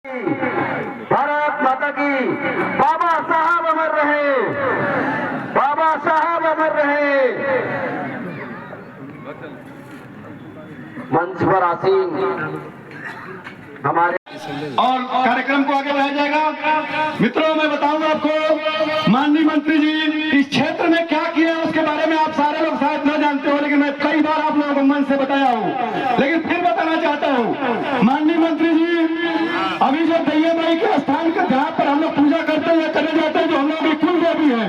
भारत माता की। बाबा साहब अमर रहे, बाबा साहब अमर रहे। मंच पर आसीन हमारे और कार्यक्रम को आगे बढ़ाया जाएगा। मित्रों, मैं बताऊंगा आपको, माननीय मंत्री जी इस क्षेत्र में क्या किया है उसके बारे में आप सारे लोग शायद न जानते हो, लेकिन मैं कई बार आप लोगों को मन से बताया हूँ, लेकिन फिर बताना चाहता हूँ। माननीय मंत्री जी, अभी जो दैया माई के स्थान का जहाँ पर हम लोग पूजा करते हैं, करने जाते हैं, जो हम लोग की कुल देवी है,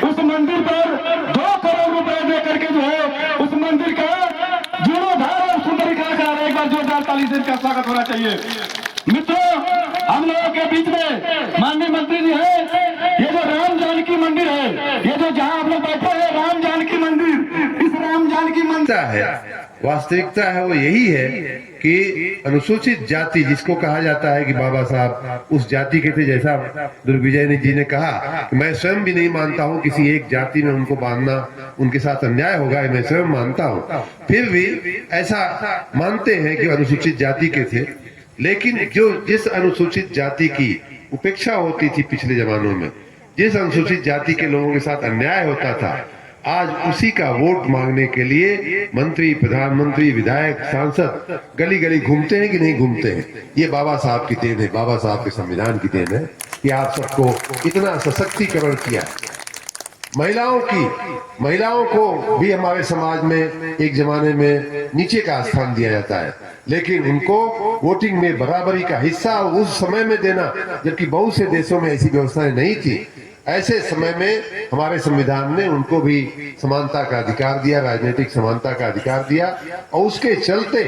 उस मंदिर पर 2 करोड़ रुपए दे करके जो है उस मंदिर का जीर्णोद्धार और सुंदरीकरण करा रहे। एक बार जोरदार ताली से इनका स्वागत होना चाहिए। मित्रों, हम लोगों के बीच में माननीय मंत्री जी है, ये जो राम जानकी मंदिर है, ये जो जहां आप लोग बैठे हैं राम जानकी मंदिर, इस राम जानकी मंदिर है वास्तविकता है वो यही है कि अनुसूचित जाति जिसको कहा जाता है कि बाबा साहब उस जाति के थे, जैसा दुर्विजय जी ने कहा कि मैं स्वयं भी नहीं मानता हूं किसी एक जाति में उनको बांधना उनके साथ अन्याय होगा, मैं स्वयं मानता हूं, फिर भी ऐसा मानते हैं कि अनुसूचित जाति के थे। लेकिन जो जिस अनुसूचित जाति की उपेक्षा होती थी पिछले जमानों में, जिस अनुसूचित जाति के लोगों के साथ अन्याय होता था, आज उसी का वोट मांगने के लिए मंत्री, प्रधानमंत्री, विधायक, सांसद गली गली घूमते हैं कि नहीं घूमते हैं। ये बाबा साहब की देन है, बाबा साहब के संविधान की देन है कि आप सबको इतना सशक्तिकरण किया। महिलाओं को भी हमारे समाज में एक जमाने में नीचे का स्थान दिया जाता है, लेकिन उनको वोटिंग में बराबरी का हिस्सा उस समय में देना, जबकि बहुत से देशों में ऐसी व्यवस्थाएं नहीं थी। ऐसे समय में हमारे संविधान ने उनको भी समानता का अधिकार दिया, राजनीतिक समानता का अधिकार दिया, और उसके चलते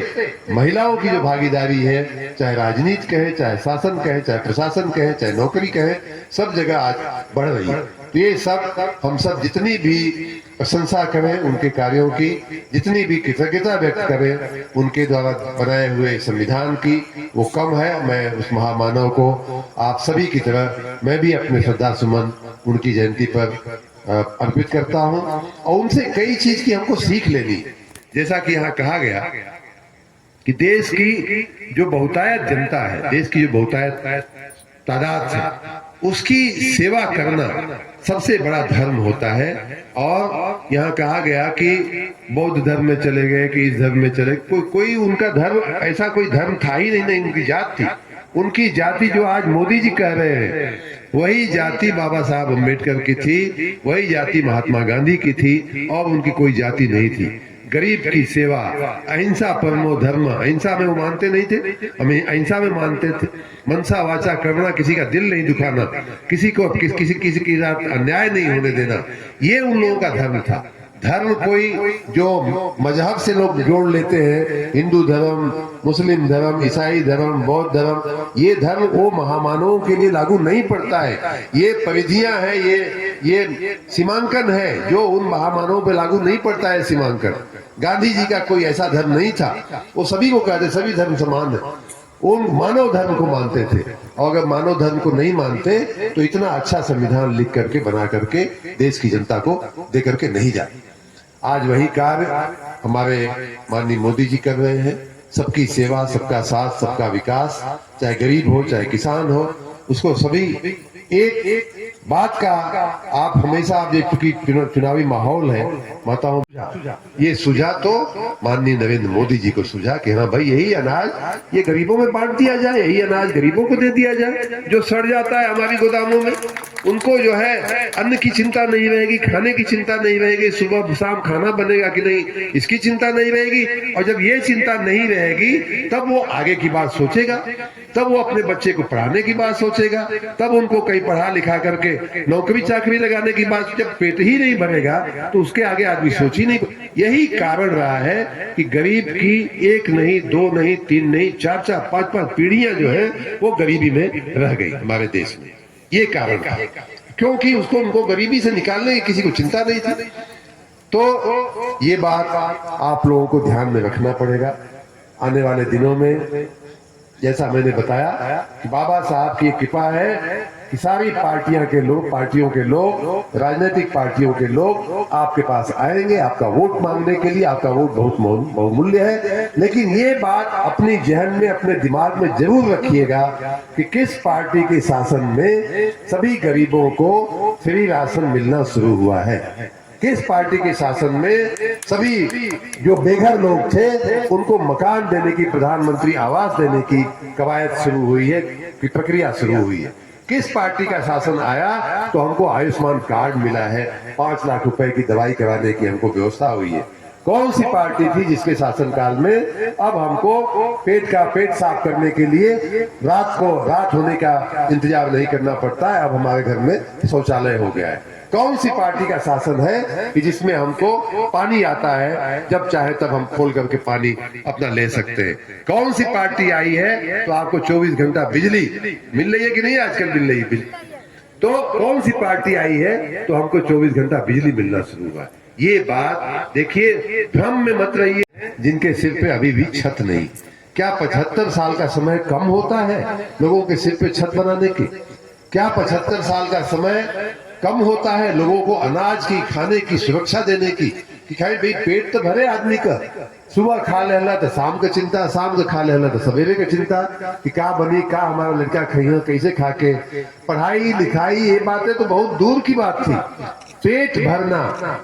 महिलाओं की जो भागीदारी है, चाहे राजनीति कहे, चाहे शासन कहे, चाहे प्रशासन कहे, चाहे नौकरी कहे, सब जगह आज बढ़ रही है। तो ये सब हम सब जितनी भी प्रशंसा करें उनके कार्यों की, जितनी भी कृतज्ञता व्यक्त करें उनके द्वारा बनाए हुए संविधान की, वो कम है। मैं उस महामानव को आप सभी की तरह मैं भी अपने श्रद्धा सुमन उनकी जयंती पर अर्पित करता हूं, और उनसे कई चीज की हमको सीख लेनी। जैसा कि यहाँ कहा गया कि देश की जो बहुतायत जनता है, देश की जो बहुतायत तादाद है, उसकी सेवा करना सबसे बड़ा धर्म होता है। और यहाँ कहा गया कि बौद्ध धर्म में चले गए कि इस धर्म में चले, कोई उनका धर्म ऐसा कोई धर्म था ही नहीं, उनकी जात थी। उनकी जाति जो आज मोदी जी कह रहे हैं, वही जाति बाबा साहब अम्बेडकर की थी, वही जाति महात्मा गांधी की थी, और उनकी कोई जाति नहीं थी। गरीब की सेवा, अहिंसा परमो धर्म, अहिंसा में वो मानते नहीं थे, हमें अहिंसा में मानते थे। मनसा वाचा करना, किसी का दिल नहीं दुखाना, किसी को किसी की साथ अन्याय नहीं होने देना, ये उन लोगों का धर्म था। धर्म कोई जो मजहब से लोग जोड़ लेते हैं, हिंदू धर्म, मुस्लिम धर्म, ईसाई धर्म, बौद्ध धर्म, ये धर्म वो महामानवों के लिए लागू नहीं पड़ता है। ये परिधियां हैं, ये सीमांकन है जो उन महामानवों पे लागू नहीं पड़ता है। सीमांकन गांधी जी का कोई ऐसा धर्म नहीं था, वो सभी को कहते सभी धर्म समान है, उन मानव धर्म को मानते थे। और अगर मानव धर्म को नहीं मानते तो इतना अच्छा संविधान लिख करके बना करके देश की जनता को दे करके नहीं जाते। आज वही कार्य हमारे माननीय मोदी जी कर रहे हैं। सबकी सेवा, सबका साथ, सबका विकास, चाहे गरीब हो चाहे किसान हो, उसको सभी एक बात का आप हमेशा, आप चूंकि चुनावी माहौल है, माताओं ये सुझा तो माननीय नरेंद्र मोदी जी को सुझा कि हाँ भाई यही अनाज ये गरीबों में बांट दिया जाए, यही अनाज गरीबों को दे दिया जाए। जो सड़ जाता है हमारी गोदामों में, उनको जो है अन्न की चिंता नहीं रहेगी, खाने की चिंता नहीं रहेगी, सुबह शाम खाना बनेगा कि नहीं इसकी चिंता नहीं रहेगी। और जब ये चिंता नहीं रहेगी तब वो आगे की बात सोचेगा, तब वो अपने बच्चे को पढ़ाने की बात सोचेगा, तब उनको कहीं पढ़ा लिखा करके नौकरी चाकरी लगाने की बात। जब पेट ही नहीं भरेगा तो उसके आगे आदमी सोच ही नहीं। यही कारण रहा है कि गरीब की 1 नहीं, 2 नहीं, 3 नहीं, 4-4, 5-5 पीढ़ियां जो है वो गरीबी में रह गई हमारे देश में। ये कारण था, क्योंकि उसको उनको गरीबी से निकालने की किसी को चिंता नहीं थी। तो ये बात आप लोगों को ध्यान में रखना पड़ेगा आने वाले दिनों में। जैसा मैंने बताया कि बाबा साहब की कृपा है कि सारी पार्टियों के लोग, राजनीतिक पार्टियों के लोग आपके पास आएंगे आपका वोट मांगने के लिए। आपका वोट बहुत बहुमूल्य है, लेकिन ये बात अपनी जहन में, अपने दिमाग में जरूर रखिएगा कि किस पार्टी के शासन में सभी गरीबों को फ्री राशन मिलना शुरू हुआ है, किस पार्टी के शासन में सभी जो बेघर लोग थे उनको मकान देने की, प्रधानमंत्री आवास देने की कवायद शुरू हुई है, की प्रक्रिया शुरू हुई है। किस पार्टी का शासन आया तो हमको आयुष्मान कार्ड मिला है, 5 लाख रुपए की दवाई कराने की हमको व्यवस्था हुई है। कौन सी पार्टी थी जिसके शासनकाल में अब हमको पेट साफ करने के लिए रात होने का इंतजार नहीं करना पड़ता है, अब हमारे घर में शौचालय हो गया है। कौन सी पार्टी का शासन है कि जिसमें हमको पानी आता है, जब चाहे तब हम खोल करके पानी अपना ले सकते हैं। कौन सी पार्टी आई है तो आपको 24 घंटा बिजली मिल रही है कि नहीं, आजकल मिल रही है। तो कौन सी पार्टी आई है तो हमको 24 घंटा बिजली मिलना शुरू हुआ। ये बात देखिए, भ्रम में मत रहिए जिनके सिर पे अभी भी छत नहीं। क्या 75 साल का समय कम होता है लोगों के सिर पे छत बनाने की? क्या 75 साल का समय कम होता है लोगों को अनाज की, खाने की सुरक्षा देने की? कि भाई पेट तो भरे आदमी का, सुबह खा लेला तो शाम का चिंता, शाम को खा लेला तो सवेरे का चिंता कि क्या बनी, क्या हमारा लड़का खाइए, कैसे खा के। पढ़ाई लिखाई ये बातें तो बहुत दूर की बात थी। पेट भरना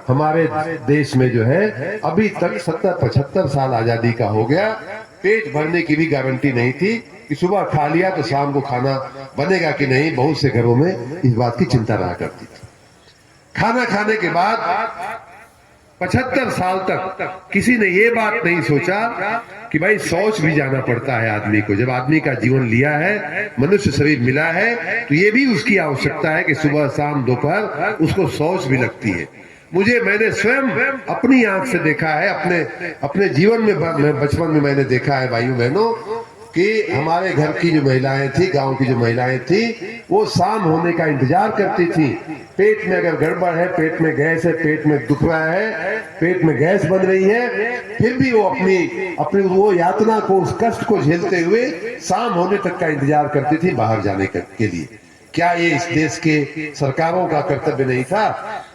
हमारे देश में जो है अभी तक 70-75 साल आजादी का हो गया, पेट भरने की भी गारंटी नहीं थी कि सुबह खा लिया तो शाम को खाना बनेगा कि नहीं। बहुत से घरों में इस बात की चिंता रहा करती थी। खाना खाने के बाद 75 साल तक किसी ने ये बात नहीं सोचा कि भाई शौच भी जाना पड़ता है आदमी को। जब आदमी का जीवन लिया है, मनुष्य शरीर मिला है, तो ये भी उसकी आवश्यकता है कि सुबह शाम दोपहर उसको शौच भी लगती है। मैंने स्वयं अपनी आंख से देखा है, अपने जीवन में, बचपन में मैंने देखा है भाइयों बहनों कि हमारे घर की जो महिलाएं थी, गांव की जो महिलाएं थी, वो शाम होने का इंतजार करती थी। पेट में अगर गड़बड़ है, पेट में गैस है, पेट में दुख रहा है, पेट में गैस बन रही है, फिर भी वो अपनी वो यातना को, उस कष्ट को झेलते हुए शाम होने तक का इंतजार करती थी बाहर जाने के लिए। क्या ये इस देश के सरकारों का कर्तव्य नहीं था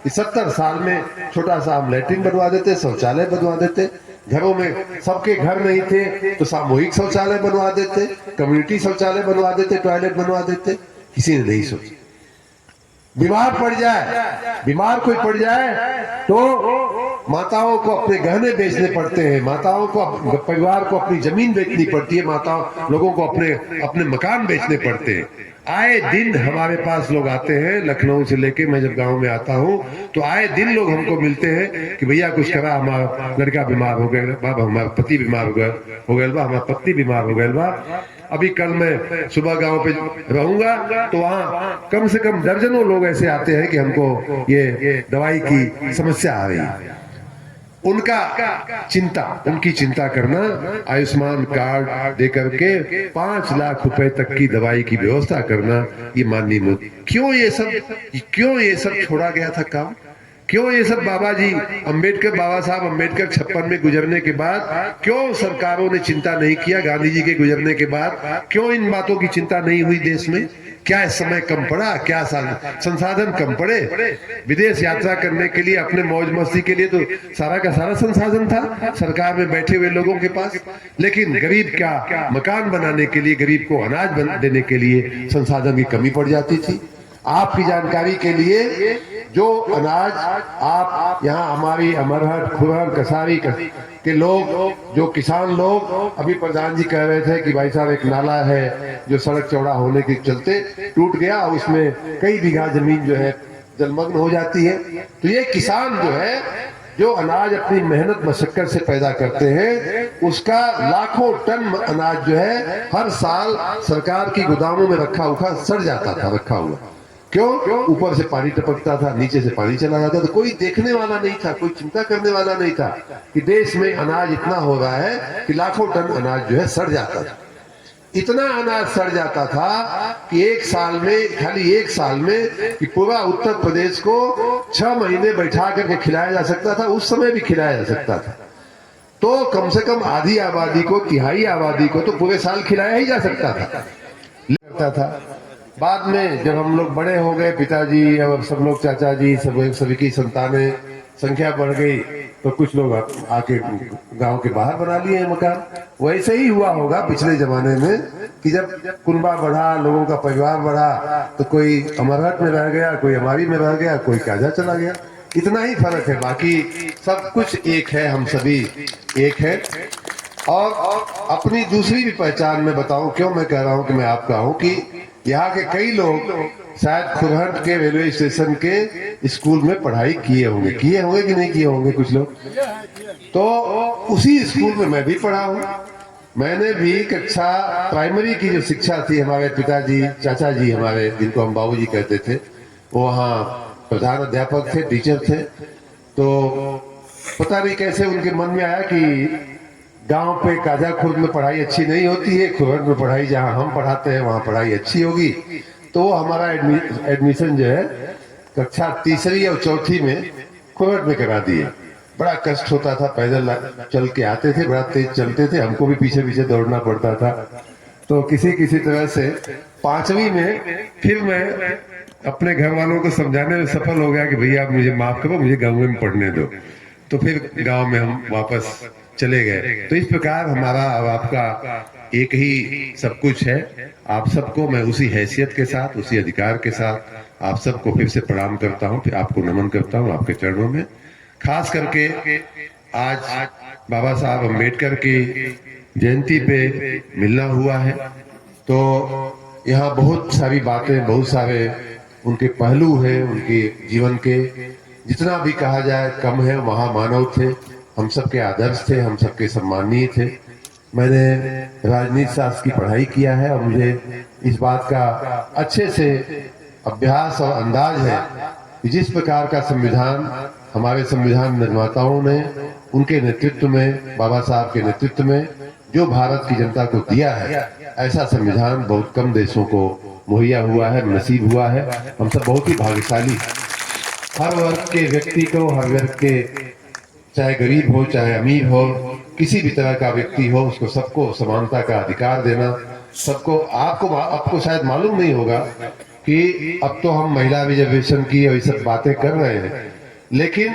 कि 70 साल में छोटा सा हम लैट्रिन बनवा देते, शौचालय बनवा देते? घरों में सबके घर नहीं थे तो सामूहिक शौचालय बनवा देते, कम्युनिटी शौचालय बनवा देते, टॉयलेट बनवा देते। किसी ने नहीं सोचा। बीमार कोई पड़ जाए तो माताओं को अपने गहने बेचने पड़ते हैं, माताओं को, परिवार को अपनी जमीन बेचनी पड़ती है, लोगों को अपने मकान बेचने पड़ते हैं। आए दिन हमारे पास लोग आते हैं, लखनऊ से लेके मैं जब गांव में आता हूं तो आए दिन लोग हमको मिलते हैं कि भैया कुछ करा, हमारा लड़का बीमार हो गया, बाबा हमारा पति बीमार हो गया बा, हमारा पत्नी बीमार हो गया बा। अभी कल मैं सुबह गांव पे रहूंगा तो वहाँ कम से कम दर्जनों लोग ऐसे आते हैं कि हमको ये दवाई की समस्या आ रही है। उनकी चिंता करना, आयुष्मान कार्ड दे करके 5 लाख रुपए तक की दवाई की व्यवस्था करना, ये माननीय मोदी। क्यों ये सब छोड़ा गया था काम? क्यों ये सब बाबा साहब अम्बेडकर 56 में गुजरने के बाद क्यों सरकारों ने चिंता नहीं किया? गांधी जी के गुजरने के बाद क्यों इन बातों की चिंता नहीं हुई देश में? क्या इस समय कम पड़ा? क्या संसाधन कम पड़े? विदेश यात्रा करने के लिए, अपने मौज मस्ती के लिए तो सारा का सारा संसाधन था सरकार में बैठे हुए लोगों के पास, लेकिन गरीब का मकान बनाने के लिए, गरीब को अनाज देने के लिए संसाधन की कमी पड़ जाती थी। आपकी जानकारी के लिए, जो अनाज आप यहाँ हमारी अमरहट, खुरहर, कसारी के लोग, जो किसान लोग, अभी प्रधान जी कह रहे थे कि भाई साहब एक नाला है जो सड़क चौड़ा होने के चलते टूट गया, उसमें कई बीघा जमीन जो है जलमग्न हो जाती है। तो ये किसान जो है, जो अनाज अपनी मेहनत मशक्कत से पैदा करते हैं, उसका लाखों टन अनाज जो है हर साल सरकार की गोदामों में रखा सड़ जाता था, रखा हुआ। क्यों? ऊपर से पानी टपकता था, नीचे से पानी चला जाता था, कोई देखने वाला नहीं था, कोई चिंता करने वाला नहीं था कि देश में अनाज इतना हो रहा है कि लाखों टन अनाज जो है सड़ जाता था। इतना अनाज सड़ जाता था कि खाली एक साल में कि पूरा उत्तर प्रदेश को 6 महीने बैठा करके खिलाया जा सकता था। उस समय भी खिलाया जा सकता था, तो कम से कम आधी आबादी को, तिहाई आबादी को तो पूरे साल खिलाया ही जा सकता था। बाद में जब हम लोग बड़े हो गए, पिताजी और सब लोग, चाचा जी, सभी की संतानें, संख्या बढ़ गई, तो कुछ लोग आके गांव के बाहर बना लिए हैं मकान। वैसे ही हुआ होगा पिछले जमाने में कि जब कुनबा बढ़ा, लोगों का परिवार बढ़ा, तो कोई अमरहट में रह गया, कोई अमारी में रह गया, कोई काजा चला गया। इतना ही फर्क है, बाकी सब कुछ एक है, हम सभी एक है। और अपनी दूसरी भी पहचान में बताऊं, क्यों मैं कह रहा हूं कि मैं आपका हूं, कि यहाँ के कई लोग शायद खुरहट के रेलवे स्टेशन के स्कूल में पढ़ाई किए होंगे कि नहीं किए होंगे कुछ लोग। तो उसी स्कूल में मैं भी पढ़ा हूँ। मैंने भी कक्षा प्राइमरी की जो शिक्षा थी, हमारे पिताजी, चाचा जी हमारे, जिनको हम बाबूजी कहते थे, वो वहाँ प्रधान अध्यापक थे, टीचर थे। तो पता नहीं कैसे उनके मन में आया कि गांव पे काजा खुर्द में पढ़ाई अच्छी नहीं होती है, खुरहट में पढ़ाई जहां हम पढ़ाते हैं वहां पढ़ाई अच्छी होगी। तो वो हमारा एडमिशन जो है कक्षा तीसरी और चौथी में खुरहट में करा दिए। बड़ा कष्ट होता था, पैदल चल के आते थे, बड़ा तेज चलते थे, हमको भी पीछे पीछे दौड़ना पड़ता था। तो किसी तरह से पांचवी में फिर मैं अपने घर वालों को समझाने में सफल हो गया कि भैया आप मुझे माफ करो, मुझे गाँव में पढ़ने दो। तो फिर गाँव में हम वापस चले गए। तो इस प्रकार हमारा और आपका एक ही सब कुछ है। आप सबको मैं उसी हैसियत के साथ, उसी अधिकार के साथ आप सबको फिर से प्रणाम करता हूँ, फिर आपको नमन करता हूँ आपके चरणों में। खास करके आज बाबा साहब अम्बेडकर की जयंती पे मिलना हुआ है, तो यहाँ बहुत सारी बातें, बहुत सारे उनके पहलू हैं, उनके जीवन के, जितना भी कहा जाए कम है। महामानव थे, हम सबके आदर्श थे, हम सबके सम्माननीय थे। मैंने राजनीति शास्त्र की पढ़ाई किया है और मुझे इस बात का अच्छे से अभ्यास और अंदाज है कि जिस प्रकार का संविधान हमारे संविधान निर्माताओं ने, उनके नेतृत्व में, बाबा साहब के नेतृत्व में जो भारत की जनता को दिया है, ऐसा संविधान बहुत कम देशों को मुहैया हुआ है, नसीब हुआ है। हम सब बहुत ही भाग्यशाली। हर वर्ग के व्यक्ति को, हर वर्ग के, चाहे गरीब हो चाहे अमीर हो, किसी भी तरह का व्यक्ति हो, उसको सबको समानता का अधिकार देना। सबको, आपको शायद मालूम नहीं होगा कि अब तो हम महिला रिजर्वेशन की और ये सब बातें कर रहे हैं, लेकिन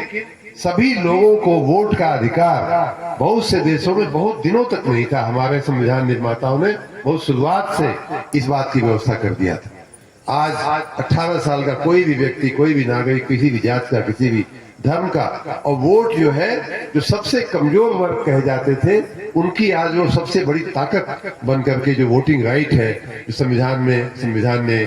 सभी लोगों को वोट का अधिकार बहुत से देशों में बहुत दिनों तक नहीं था। हमारे संविधान निर्माताओं ने बहुत शुरुआत से इस बात की व्यवस्था कर दिया था। आज 18 साल का कोई भी व्यक्ति, कोई भी नागरिक, किसी भी जात का, किसी भी धर्म का, और वोट जो है, जो सबसे कमजोर वर्ग कहे जाते थे, उनकी आज वो सबसे बड़ी ताकत बन करके जो वोटिंग राइट है, जो संविधान ने